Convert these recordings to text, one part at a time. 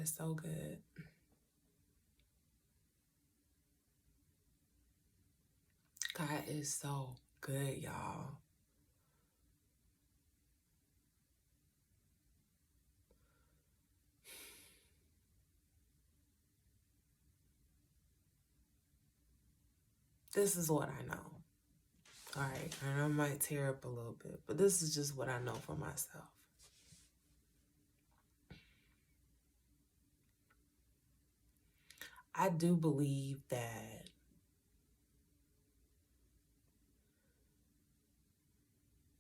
is so good. God is so good, y'all. This is what I know. All right, and I might tear up a little bit, but this is just what I know for myself. I do believe that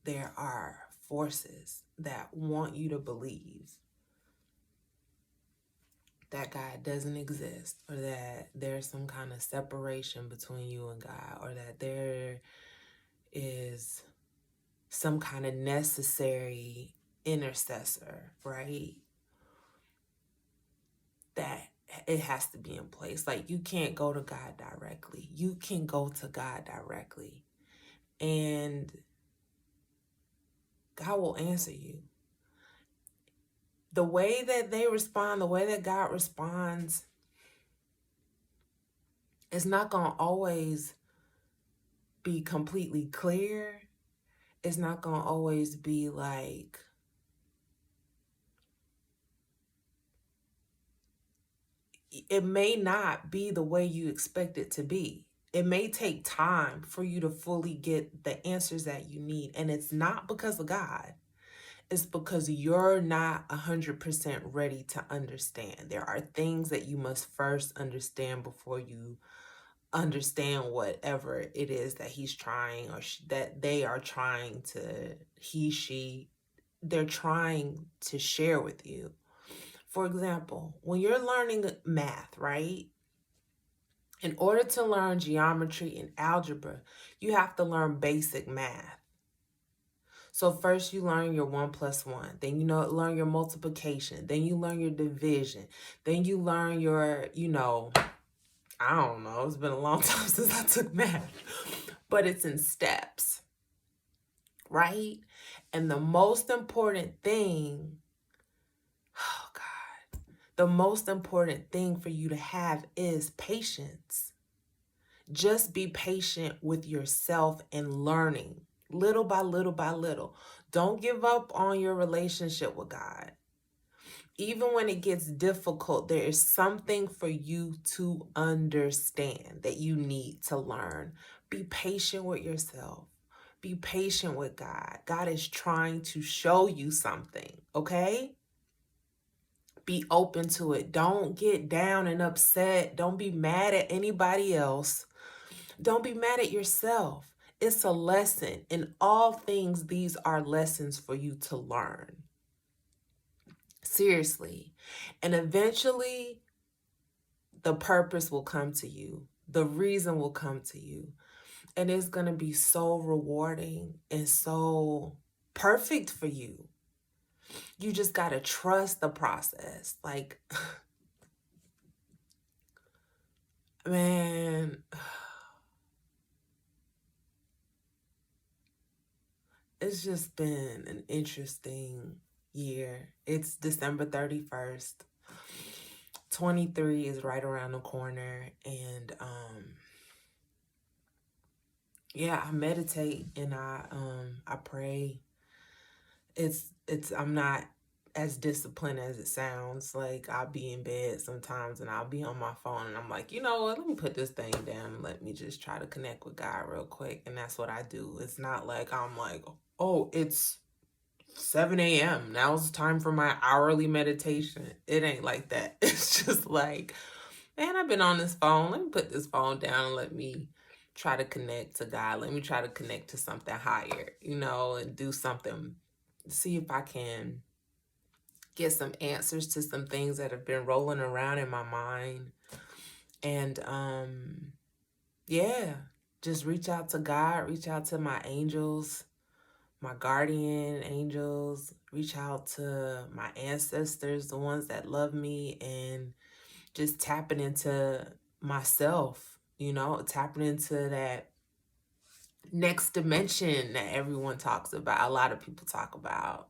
there are forces that want you to believe that God doesn't exist, or that there's some kind of separation between you and God, or that there is some kind of necessary intercessor, right? That it has to be in place. Like, you can't go to God directly. You can go to God directly, and God will answer you. The way that they respond, the way that God responds, it's not going to always be completely clear. It's not going to always be like, it may not be the way you expect it to be. It may take time for you to fully get the answers that you need. And it's not because of God. It's because you're not 100% ready to understand. There are things that you must first understand before you understand whatever it is that he's trying, or that they are trying to, they're trying to share with you. For example, when you're learning math, right? In order to learn geometry and algebra, you have to learn basic math. So first you learn your 1 + 1, then learn your multiplication, then you learn your division, then you learn your, I don't know, it's been a long time since I took math, but it's in steps, right? And the most important thing, oh God, the most important thing for you to have is patience. Just be patient with yourself and learning little by little by little. Don't give up on your relationship with God. Even when it gets difficult, there is something for you to understand that you need to learn. Be patient with yourself. Be patient with God. God is trying to show you something, okay? Be open to it. Don't get down and upset. Don't be mad at anybody else. Don't be mad at yourself. It's a lesson. In all things, these are lessons for you to learn. Seriously. And eventually, the purpose will come to you. The reason will come to you. And it's going to be so rewarding and so perfect for you. You just got to trust the process. Like, man, it's just been an interesting year. It's December 31st. 23 is right around the corner, and yeah, I meditate and I pray. I'm not as disciplined as it sounds. Like, I'll be in bed sometimes and I'll be on my phone and I'm like, you know what, let me put this thing down and let me just try to connect with God real quick. And that's what I do. It's not like I'm like, oh, it's 7 a.m. Now it's time for my hourly meditation. It ain't like that. It's just like, man, I've been on this phone. Let me put this phone down and let me try to connect to God. Let me try to connect to something higher, and do something. See if I can get some answers to some things that have been rolling around in my mind. And yeah, just reach out to God, reach out to my angels, my guardian angels, reach out to my ancestors, the ones that love me, and just tapping into myself, tapping into next dimension that everyone talks about, a lot of people talk about.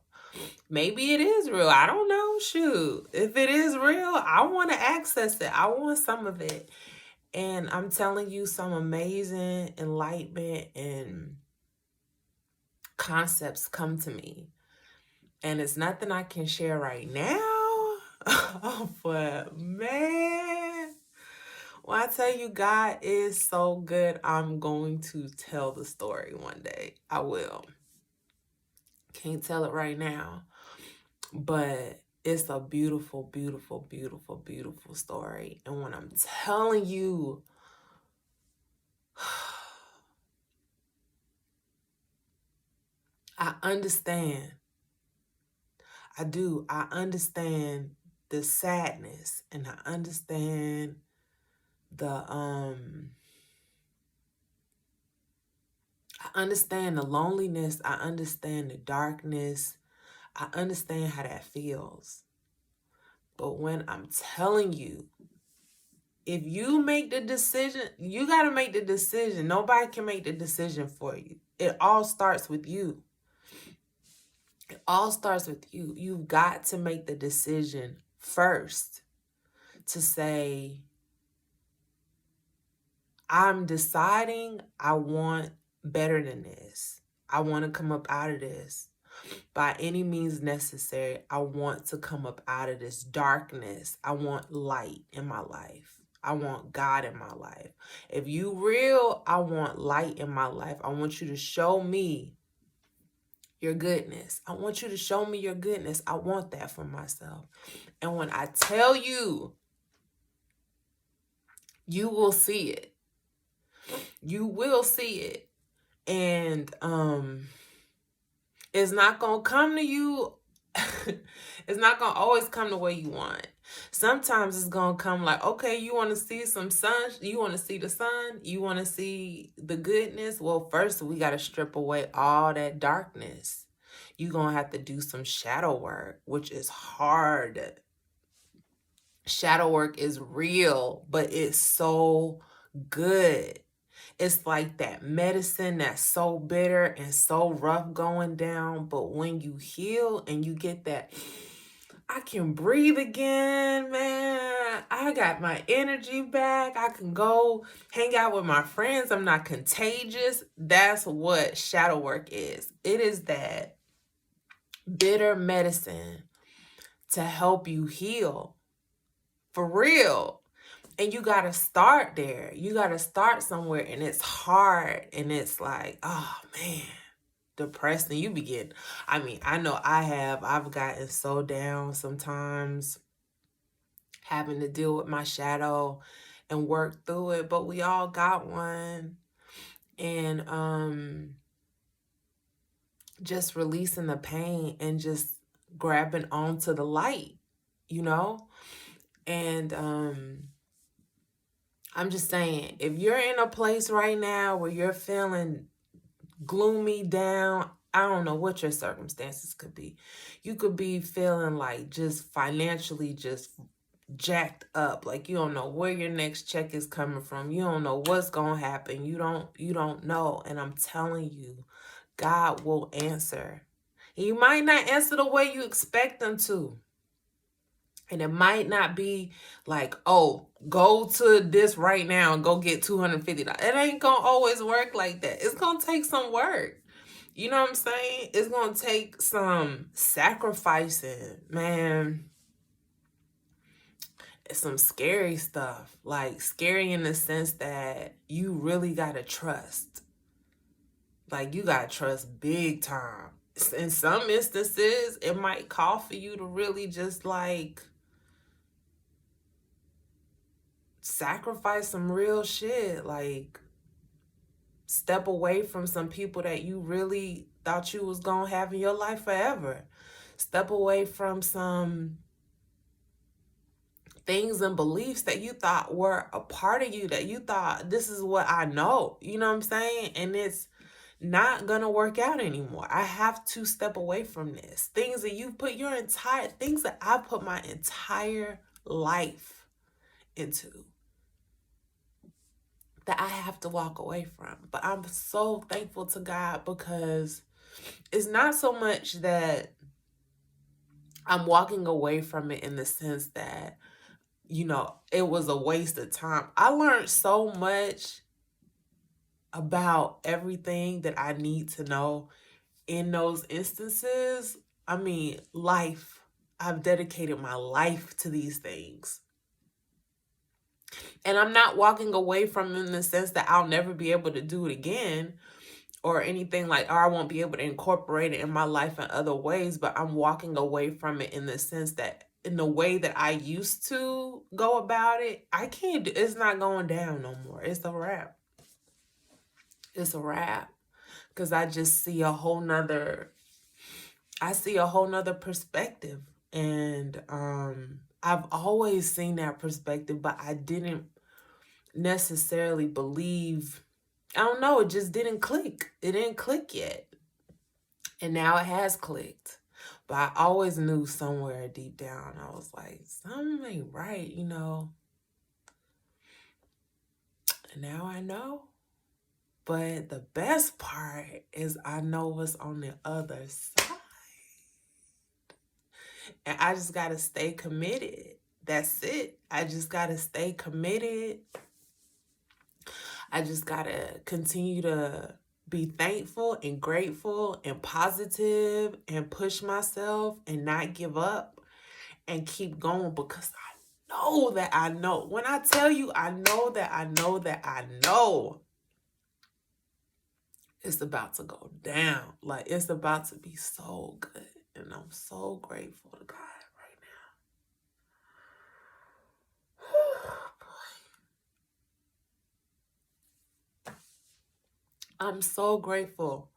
Maybe it is real. I don't know. Shoot. If it is real, I want to access it. I want some of it. And I'm telling you, some amazing enlightenment and concepts come to me. And it's nothing I can share right now. But man, when I tell you God is so good, I'm going to tell the story one day. I will. Can't tell it right now. But it's a beautiful, beautiful, beautiful, beautiful story. And when I'm telling you, I understand. I do. I understand the sadness, and I understand the loneliness. I understand the darkness. I understand how that feels. But when I'm telling you, if you make the decision, you got to make the decision. Nobody can make the decision for you. It all starts with you. It all starts with you. You've got to make the decision first to say, I'm deciding I want better than this. I want to come up out of this. By any means necessary, I want to come up out of this darkness. I want light in my life. I want God in my life. If you real, I want light in my life. I want you to show me your goodness. I want you to show me your goodness. I want that for myself. And when I tell you, you will see it. You will see it. And it's not going to come to you. It's not going to always come the way you want. Sometimes it's going to come like, okay, you want to see some sun? You want to see the sun? You want to see the goodness? Well, first we got to strip away all that darkness. You're going to have to do some shadow work, which is hard. Shadow work is real, but it's so good. It's like that medicine that's so bitter and so rough going down. But when you heal and you get that, I can breathe again, man. I got my energy back. I can go hang out with my friends. I'm not contagious. That's what shadow work is. It is that bitter medicine to help you heal. For real. And you got to start there. You got to start somewhere, and it's hard. And it's like, oh, man, depressing. You begin. I mean, I know I've gotten so down sometimes having to deal with my shadow and work through it. But we all got one. And just releasing the pain and just grabbing onto the light, you know? And I'm just saying, if you're in a place right now where you're feeling gloomy, down, I don't know what your circumstances could be. You could be feeling like just financially just jacked up. Like you don't know where your next check is coming from. You don't know what's going to happen. You don't know. And I'm telling you, God will answer. He might not answer the way you expect him to. And it might not be like, oh, go to this right now and go get $250. It ain't going to always work like that. It's going to take some work. You know what I'm saying? It's going to take some sacrificing, man. It's some scary stuff. Like scary in the sense that you really got to trust. Like you got to trust big time. In some instances, it might call for you to really just like sacrifice some real shit, like step away from some people that you really thought you was gonna have in your life forever. Step away from some things and beliefs that you thought were a part of you, that you thought, this is what I know, you know what I'm saying? And it's not gonna work out anymore. I have to step away from this. Things that you put things that I put my entire life into. that I have to walk away from. But I'm so thankful to God, because it's not so much that I'm walking away from it in the sense that, it was a waste of time. I learned so much about everything that I need to know in those instances. I mean, life. I've dedicated my life to these things. And I'm not walking away from it in the sense that I'll never be able to do it again or anything like, or I won't be able to incorporate it in my life in other ways. But I'm walking away from it in the sense that in the way that I used to go about it, I can't, it's not going down no more. It's a wrap. It's a wrap. Because I just see a whole nother perspective. And I've always seen that perspective, but I didn't necessarily believe, I don't know, it just didn't click. It didn't click yet. And now it has clicked. But I always knew somewhere deep down, I was like, something ain't right, And now I know. But the best part is I know what's on the other side. And I just got to stay committed. That's it. I just got to stay committed. I just got to continue to be thankful and grateful and positive and push myself and not give up and keep going, because I know that I know. When I tell you I know that I know that I know, it's about to go down. Like, it's about to be so good. And I'm so grateful to God right now. I'm so grateful.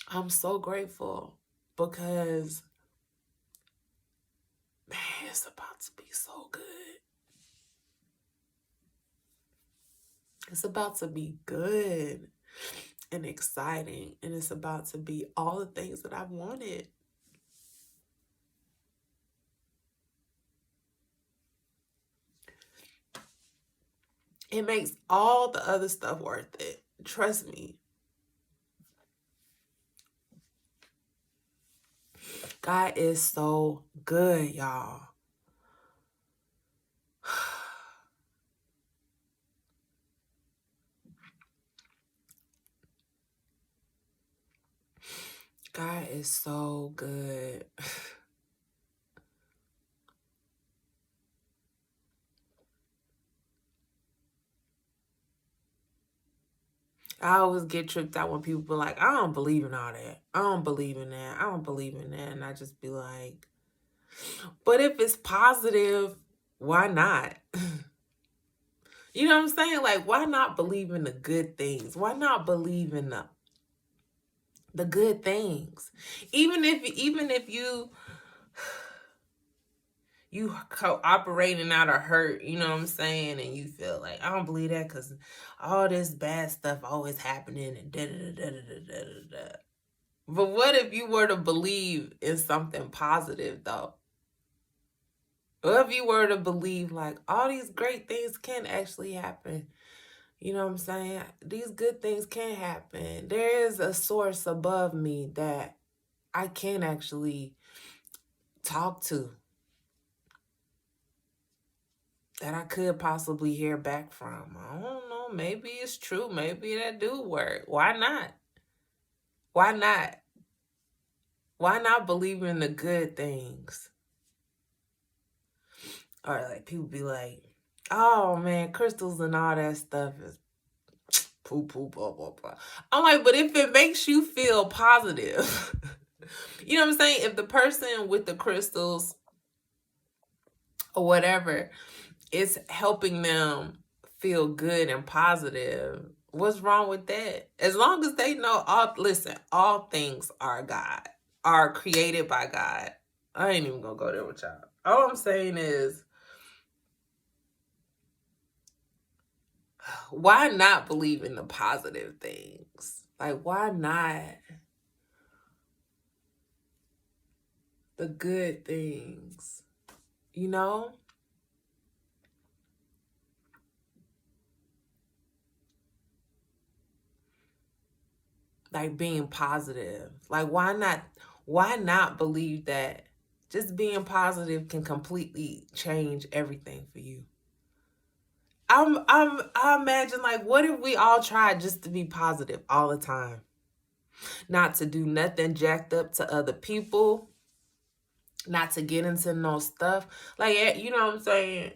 I'm so grateful because, man, it's about to be so good. It's about to be good and exciting. And it's about to be all the things that I've wanted. It makes all the other stuff worth it. Trust me. God is so good, y'all. God is so good. I always get tripped out when people be like, I don't believe in all that. I don't believe in that. I don't believe in that. And I just be like, but if it's positive, why not? You know what I'm saying? Like, why not believe in the good things? Why not believe in the good things? Even if you operating out of hurt, you know what I'm saying? And you feel like, I don't believe that because all this bad stuff always happening and da-da-da-da-da-da-da-da. But what if you were to believe in something positive, though? What if you were to believe, like, all these great things can actually happen? You know what I'm saying? These good things can happen. There is a source above me that I can actually talk to, that I could possibly hear back from. I don't know. Maybe it's true. Maybe that do work. Why not? Why not? Why not believe in the good things? Or like people be like, oh man, crystals and all that stuff is poo poo blah blah blah. I'm like, but if it makes you feel positive, you know what I'm saying? If the person with the crystals or whatever is helping them feel good and positive, what's wrong with that? As long as they know, all things are God, are created by God. I ain't even gonna go there with y'all. All I'm saying is, why not believe in the positive things? Like, why not the good things? You know? like being positive. Like why not believe that just being positive can completely change everything for you? I imagine, like, what if we all tried just to be positive all the time? Not to do nothing jacked up to other people, not to get into no stuff. Like, you know what I'm saying?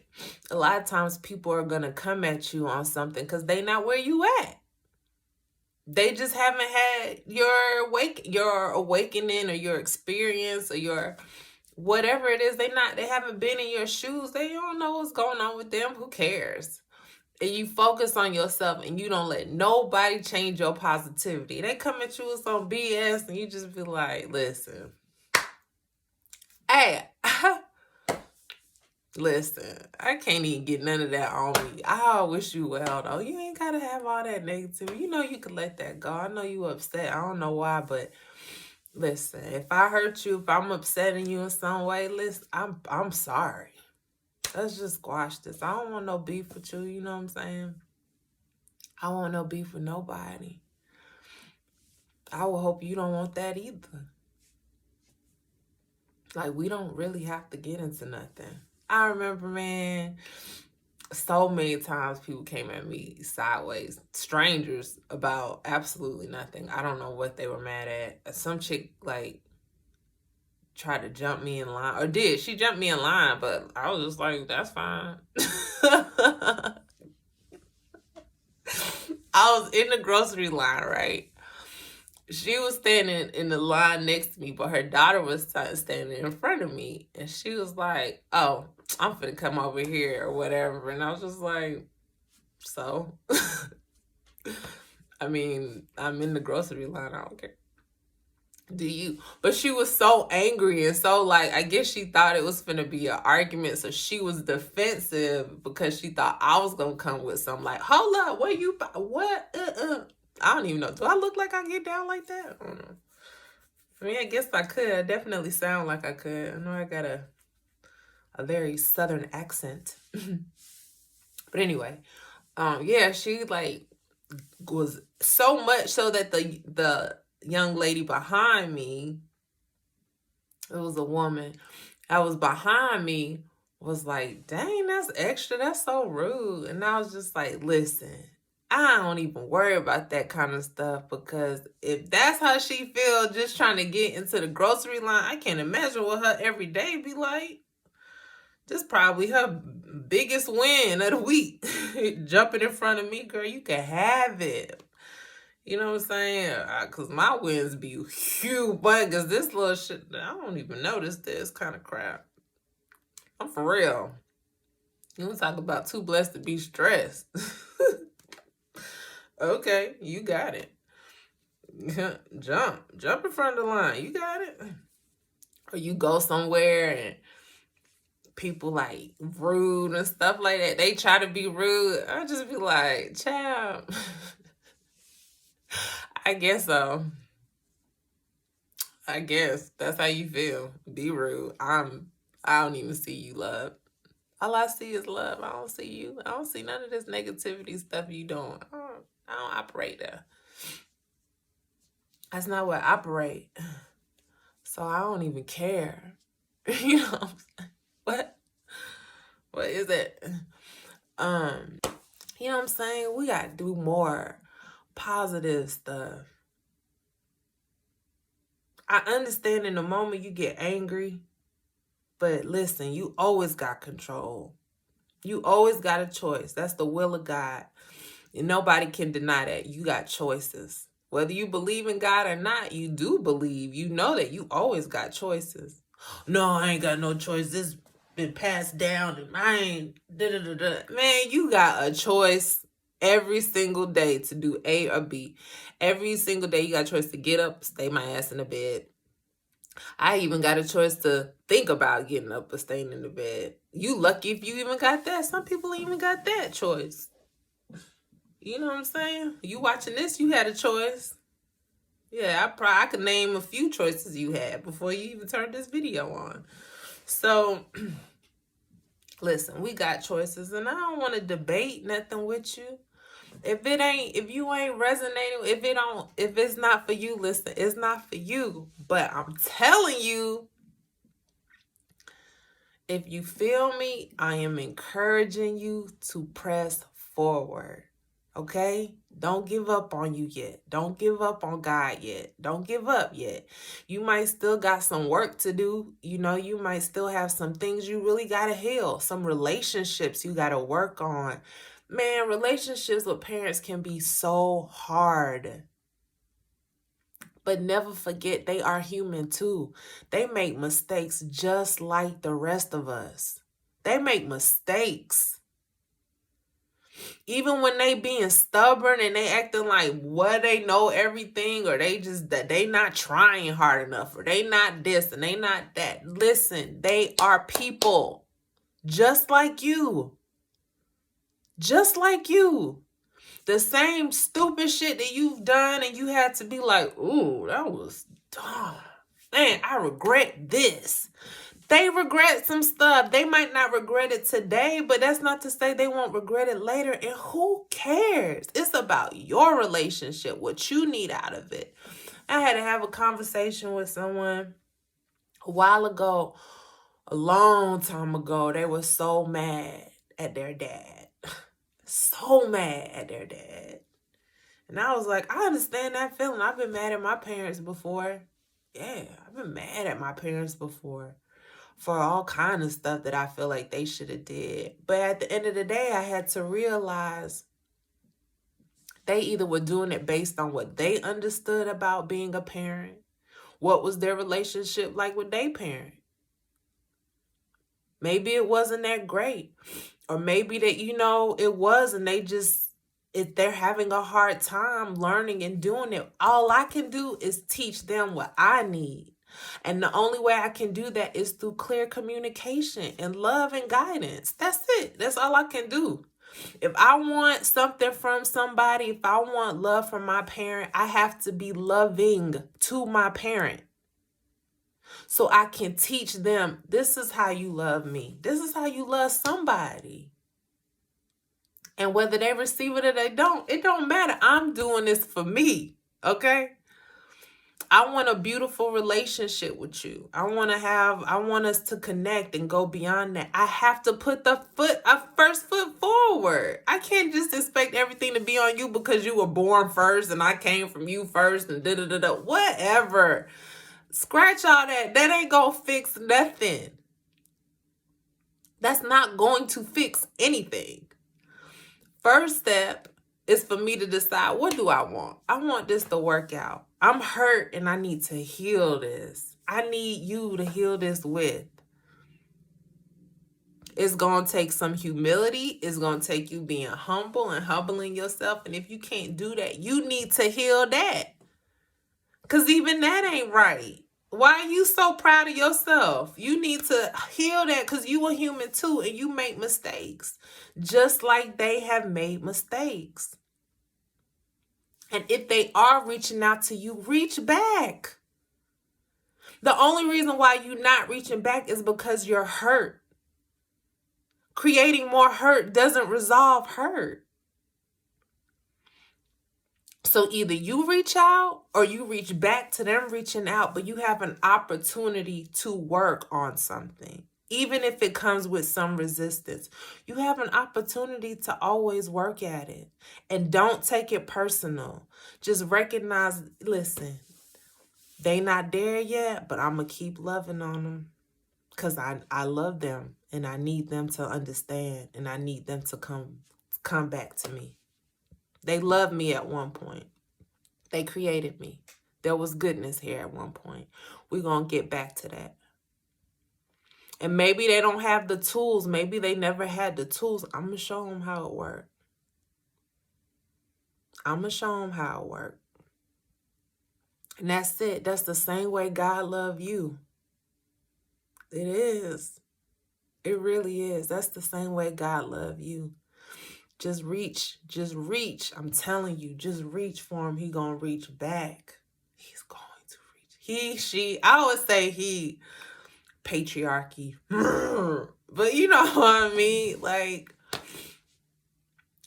A lot of times people are going to come at you on something because they not where you at. They just haven't had your awakening or your experience or your whatever it is. They haven't been in your shoes. They don't know what's going on with them. Who cares? And you focus on yourself and you don't let nobody change your positivity. They come at you with some BS and you just be like, listen, hey, listen, I can't even get none of that on me. I wish you well, though. You ain't got to have all that negativity. You know you can let that go. I know you upset. I don't know why, but listen, if I hurt you, if I'm upsetting you in some way, listen, I'm sorry. Let's just squash this. I don't want no beef with you, you know what I'm saying? I don't want no beef with nobody. I will hope you don't want that either. Like, we don't really have to get into nothing. I remember, man, so many times people came at me sideways, strangers, about absolutely nothing. I don't know what they were mad at. Some chick, like, tried to jump me in line, or did. She jumped me in line, but I was just like, that's fine. I was in the grocery line, right? She was standing in the line next to me, but her daughter was standing in front of me. And she was like, oh, I'm finna come over here or whatever. And I was just like, so? I mean, I'm in the grocery line. I don't care. Do you? But she was so angry and so, like, I guess she thought it was finna be an argument. So she was defensive because she thought I was gonna come with something like, hold up, what? I don't even know. Do I look like I get down like that? I don't know. I mean, I guess I could. I definitely sound like I could. I know I got a very southern accent. But anyway, yeah, she, like, was so much so that the young lady behind me, it was a woman, that was behind me, was like, dang, that's extra. That's so rude. And I was just like, listen, I don't even worry about that kind of stuff, because if that's how she feels just trying to get into the grocery line, I can't imagine what her everyday be like. This probably her biggest win of the week. Jumping in front of me, girl, you can have it. You know what I'm saying? Because my wins be huge, but because this little shit, I don't even notice this kind of crap. I'm for real. You want to talk about too blessed to be stressed. Okay, you got it. Jump in front of the line. You got it. Or you go somewhere and people, like, rude and stuff like that. They try to be rude. I just be like, child. I guess so. I guess that's how you feel. Be rude. I don't even see you, love. All I see is love. I don't see you. I don't see none of this negativity stuff you doing. I don't operate there. That's not what I operate. So I don't even care. You know what? What is it? You know what I'm saying? We gotta do more positive stuff. I understand in the moment you get angry, but listen, you always got control. You always got a choice. That's the will of God. And nobody can deny that. You got choices. Whether you believe in God or not, you do believe. You know that you always got choices. No, I ain't got no choice. This been passed down and I ain't da-da-da-da. Man, you got a choice every single day to do A or B. Every single day you got a choice to get up, stay my ass in the bed. I even got a choice to think about getting up or staying in the bed. You lucky if you even got that. Some people even got that choice. You know what I'm saying? You watching this, you had a choice. Yeah, I could name a few choices you had before you even turned this video on. So, listen, we got choices, and I don't want to debate nothing with you. If you ain't resonating, if it's not for you, listen, it's not for you. But I'm telling you, if you feel me, I am encouraging you to press forward. Okay? Don't give up on you yet. Don't give up on God yet. Don't give up yet. You might still got some work to do. You might still have some things you really got to heal, some relationships you got to work on. Man, relationships with parents can be so hard. But never forget, they are human too. They make mistakes just like the rest of us. They make mistakes. Even when they being stubborn and they acting like they know everything, or they not trying hard enough, or they not this and they not that. Listen, they are people just like you. Just like you. The same stupid shit that you've done and you had to be like, ooh, that was dumb. Man, I regret this. They regret some stuff. They might not regret it today, but that's not to say they won't regret it later. And who cares? It's about your relationship, what you need out of it. I had to have a conversation with someone a while ago, a long time ago. They were so mad at their dad. So mad at their dad. And I was like, I understand that feeling. I've been mad at my parents before. Yeah, I've been mad at my parents before for all kind of stuff that I feel like they should have did. But at the end of the day, I had to realize they either were doing it based on what they understood about being a parent. What was their relationship like with their parent? Maybe it wasn't that great. Or maybe that, it was, and if they're having a hard time learning and doing it, all I can do is teach them what I need. And the only way I can do that is through clear communication and love and guidance. That's it. That's all I can do. If I want something from somebody, if I want love from my parent, I have to be loving to my parent. So I can teach them, this is how you love me. This is how you love somebody. And whether they receive it or they don't, it don't matter. I'm doing this for me, okay? I want a beautiful relationship with you. I want us to connect and go beyond that. I have to put a first foot forward. I can't just expect everything to be on you because you were born first and I came from you first and da-da-da-da. Whatever. Scratch all that. That ain't gonna fix nothing. That's not going to fix anything. First step is for me to decide, what do I want? I want this to work out. I'm hurt and I need to heal this. I need you to heal this with. It's going to take some humility. It's going to take you being humble and humbling yourself. And if you can't do that, you need to heal that. Because even that ain't right. Why are you so proud of yourself? You need to heal that because you are human too and you make mistakes. Just like they have made mistakes. And if they are reaching out to you, reach back. The only reason why you're not reaching back is because you're hurt. Creating more hurt doesn't resolve hurt. So either you reach out or you reach back to them reaching out, but you have an opportunity to work on something. Even if it comes with some resistance, you have an opportunity to always work at it. And don't take it personal. Just recognize, listen, they not there yet, but I'm going to keep loving on them because I love them and I need them to understand and I need them to come back to me. They loved me at one point. They created me. There was goodness here at one point. We're going to get back to that. And maybe they don't have the tools. Maybe they never had the tools. I'm going to show them how it worked. I'm going to show them how it worked. And that's it. That's the same way God loved you. It is. It really is. That's the same way God loved you. Just reach. Just reach. I'm telling you, just reach for him. He's going to reach back. He's going to reach. He, she, I always say he, patriarchy. But you know what I mean? Like,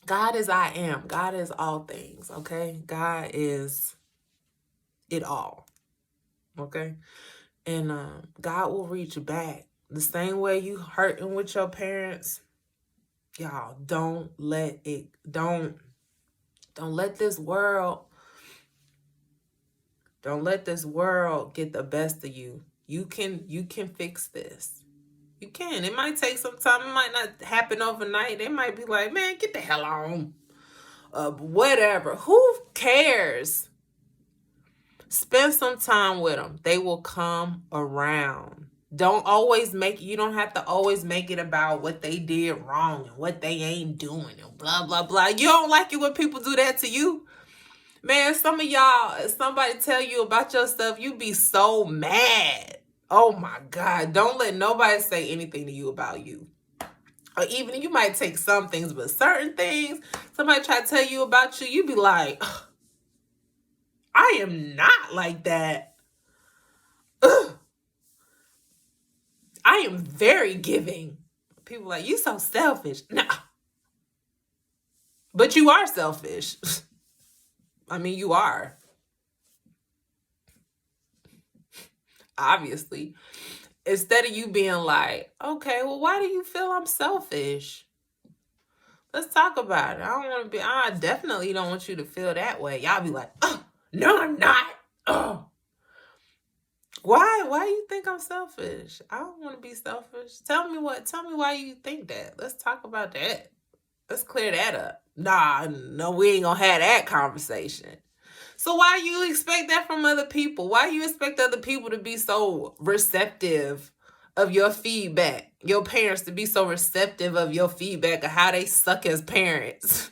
God is I am. God is all things, okay? God is it all, okay? And God will reach back. The same way you hurting with your parents, y'all, don't let this world, don't let this world get the best of you. You can fix this. You can. It might take some time. It might not happen overnight. They might be like, man, get the hell on. Whatever. Who cares? Spend some time with them. They will come around. You don't have to always make it about what they did wrong and what they ain't doing and blah, blah, blah. You don't like it when people do that to you? Man, some of y'all, if somebody tell you about your stuff, you be so mad. Oh my God. Don't let nobody say anything to you about you. Or even you might take some things, but certain things, somebody try to tell you about you, you be like, I am not like that. Ugh. I am very giving. People like, you so selfish. Nah. But you are selfish. I mean, you are. Obviously. Instead of you being like, okay, well, why do you feel I'm selfish? Let's talk about it. I definitely don't want you to feel that way. Y'all be like, oh, no, I'm not. Oh. Why you think I'm selfish? I don't want to be selfish. Tell me why you think that. Let's talk about that. Let's clear that up. Nah, no, we ain't gonna have that conversation. So why you expect that from other people? Why you expect other people to be so receptive of your feedback? Your parents to be so receptive of your feedback of how they suck as parents?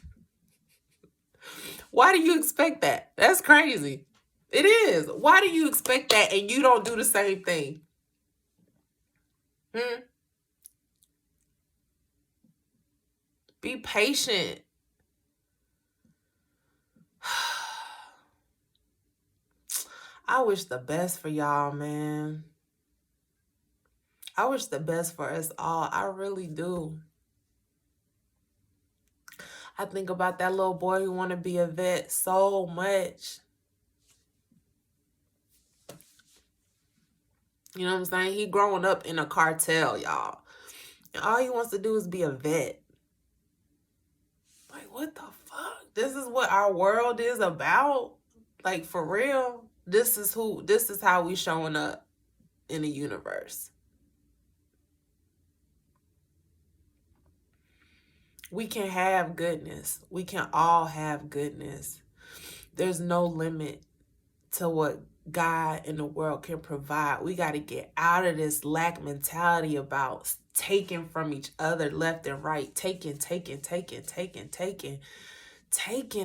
Why do you expect that? That's crazy. It is. Why do you expect that and you don't do the same thing? Be patient. I wish the best for y'all, man. I wish the best for us all. I really do. I think about that little boy who want to be a vet so much. You know what I'm saying? He growing up in a cartel, y'all. And all he wants to do is be a vet. Like, what the fuck? This is what our world is about? Like, for real? This is how we showing up in the universe. We can have goodness. We can all have goodness. There's no limit to what God and the world can provide. We got to get out of this lack mentality about taking from each other left and right. Taking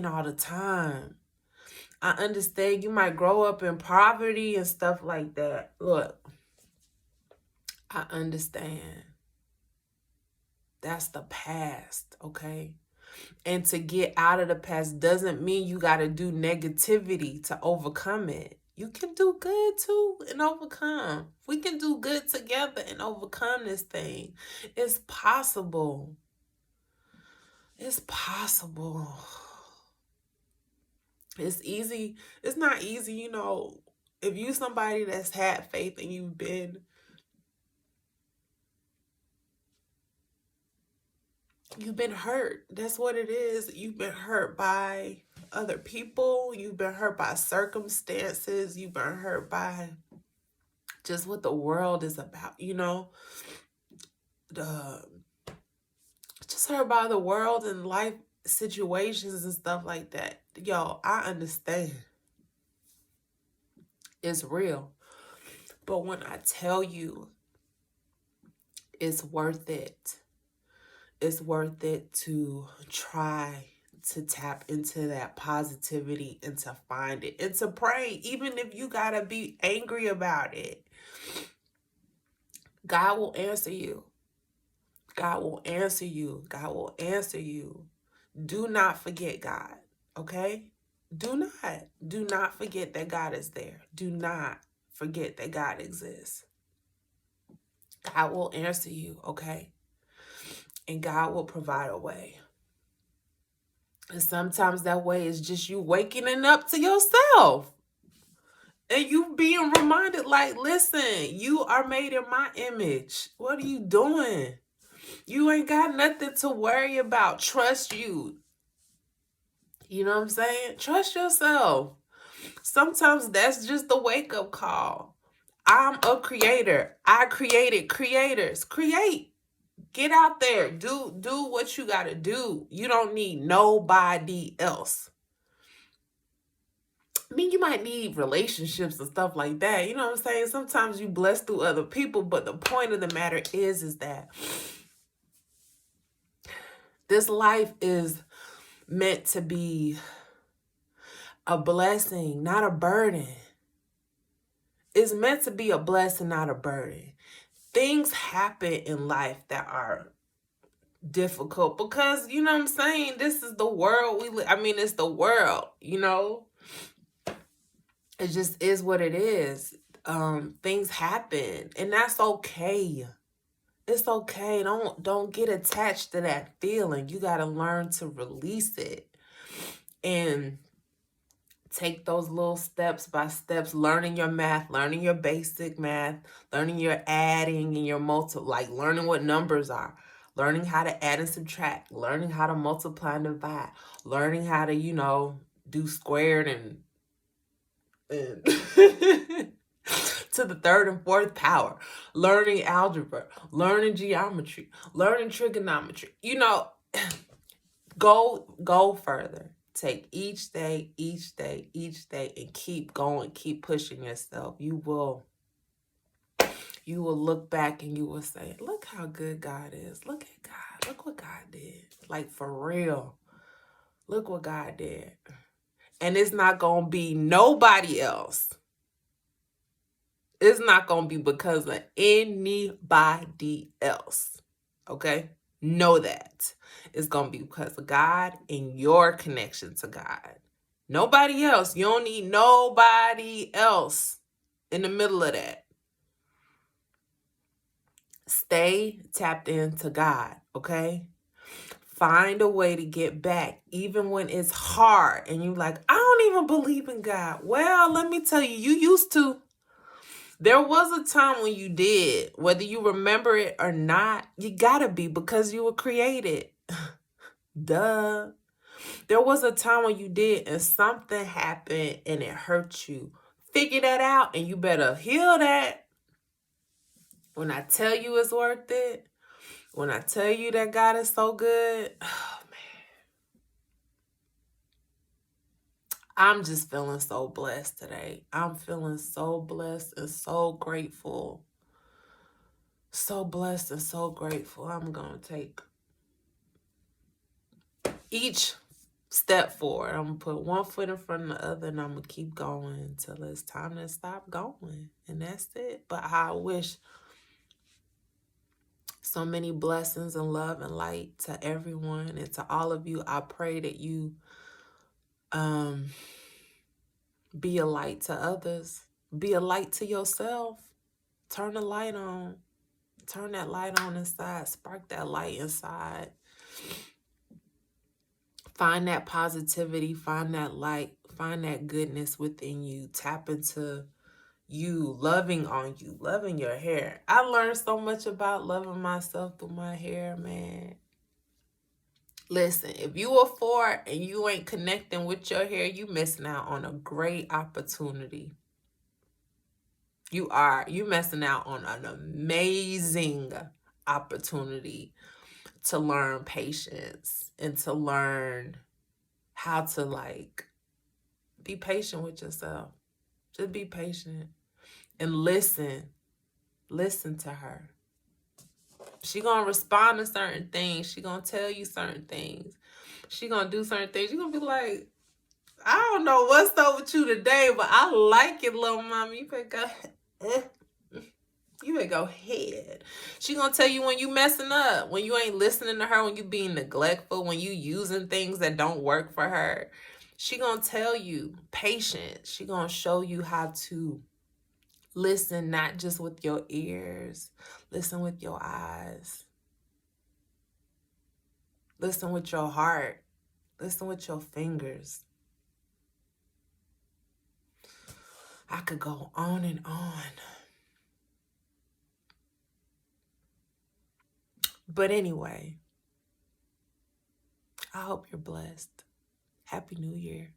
all the time. I understand you might grow up in poverty and stuff like that. Look, I understand. That's the past, okay? And to get out of the past doesn't mean you got to do negativity to overcome it. You can do good too and overcome. We can do good together and overcome this thing. It's possible. It's possible. It's easy. It's not easy, you know, if you somebody that's had faith and you've been hurt. That's what it is. You've been hurt by other people. You've been hurt by circumstances. You've been hurt by just what the world is about, you know. Just hurt by the world and life situations and stuff like that. Yo, I understand. It's real. But when I tell you it's worth it, it's worth it to try to tap into that positivity and to find it and to pray, even if you gotta be angry about it. God will answer you. God will answer you. God will answer you. Do not forget God, okay? Do not forget that God is there. Do not forget that God exists. God will answer you, okay? And God will provide a way. And sometimes that way is just you waking up to yourself. And you being reminded, like, listen, you are made in my image. What are you doing? You ain't got nothing to worry about. Trust you. You know what I'm saying? Trust yourself. Sometimes that's just the wake-up call. I'm a creator. I created creators. Create. Get out there. Do what you gotta do. You don't need nobody else. I mean, you might need relationships and stuff like that. You know what I'm saying? Sometimes you bless through other people, but the point of the matter is that this life is meant to be a blessing, not a burden. It's meant to be a blessing, not a burden. Things happen in life that are difficult because, you know what I'm saying, this is the world we live. I mean, it's the world, you know? It just is what it is. Things happen, and that's okay. It's okay. Don't get attached to that feeling. You got to learn to release it and take those little steps by steps, learning your math, learning your basic math, learning your adding and your like learning what numbers are, learning how to add and subtract, learning how to multiply and divide, learning how to, do squared and to the third and fourth power, learning algebra, learning geometry, learning trigonometry. Go further. Take each day, and keep going, keep pushing yourself. You will look back and you will say, look how good God is. Look at God. Look what God did. Like, for real. Look what God did. And it's not going to be nobody else. It's not going to be because of anybody else. Okay? Know that. It's going to be because of God and your connection to God. Nobody else. You don't need nobody else in the middle of that. Stay tapped into God, okay? Find a way to get back, even when it's hard. And you're like, I don't even believe in God. Well, let me tell you, you used to. There was a time when you did. Whether you remember it or not, you gotta be, because you were created. Duh. There was a time when you did and something happened and it hurt you. Figure that out and you better heal that. When I tell you it's worth it, when I tell you that God is so good, oh man. I'm just feeling so blessed today. I'm feeling so blessed and so grateful. So blessed and so grateful. I'm going to take each step forward. I'm going to put one foot in front of the other and I'm going to keep going until it's time to stop going. And that's it. But I wish so many blessings and love and light to everyone and to all of you. I pray that you be a light to others. Be a light to yourself. Turn the light on. Turn that light on inside. Spark that light inside. Find that positivity. Find that light. Find that goodness within you. Tap into you, loving on you, loving your hair. I learned so much about loving myself through my hair, man. Listen, if you are 4 and you ain't connecting with your hair, you missing out on a great opportunity. You missing out on an amazing opportunity to learn patience and to learn how to be patient with yourself. Just be patient and listen. Listen to her. She gonna respond to certain things. She gonna tell you certain things. She gonna do certain things. You gonna be like, I don't know what's up with you today, but I like it, little mama. You better go ahead. She gonna tell you when you messing up, when you ain't listening to her, when you being neglectful, when you using things that don't work for her. She gonna tell you patience. She gonna show you how to listen, not just with your ears. Listen with your eyes. Listen with your heart. Listen with your fingers. I could go on and on. But anyway, I hope you're blessed. Happy New Year.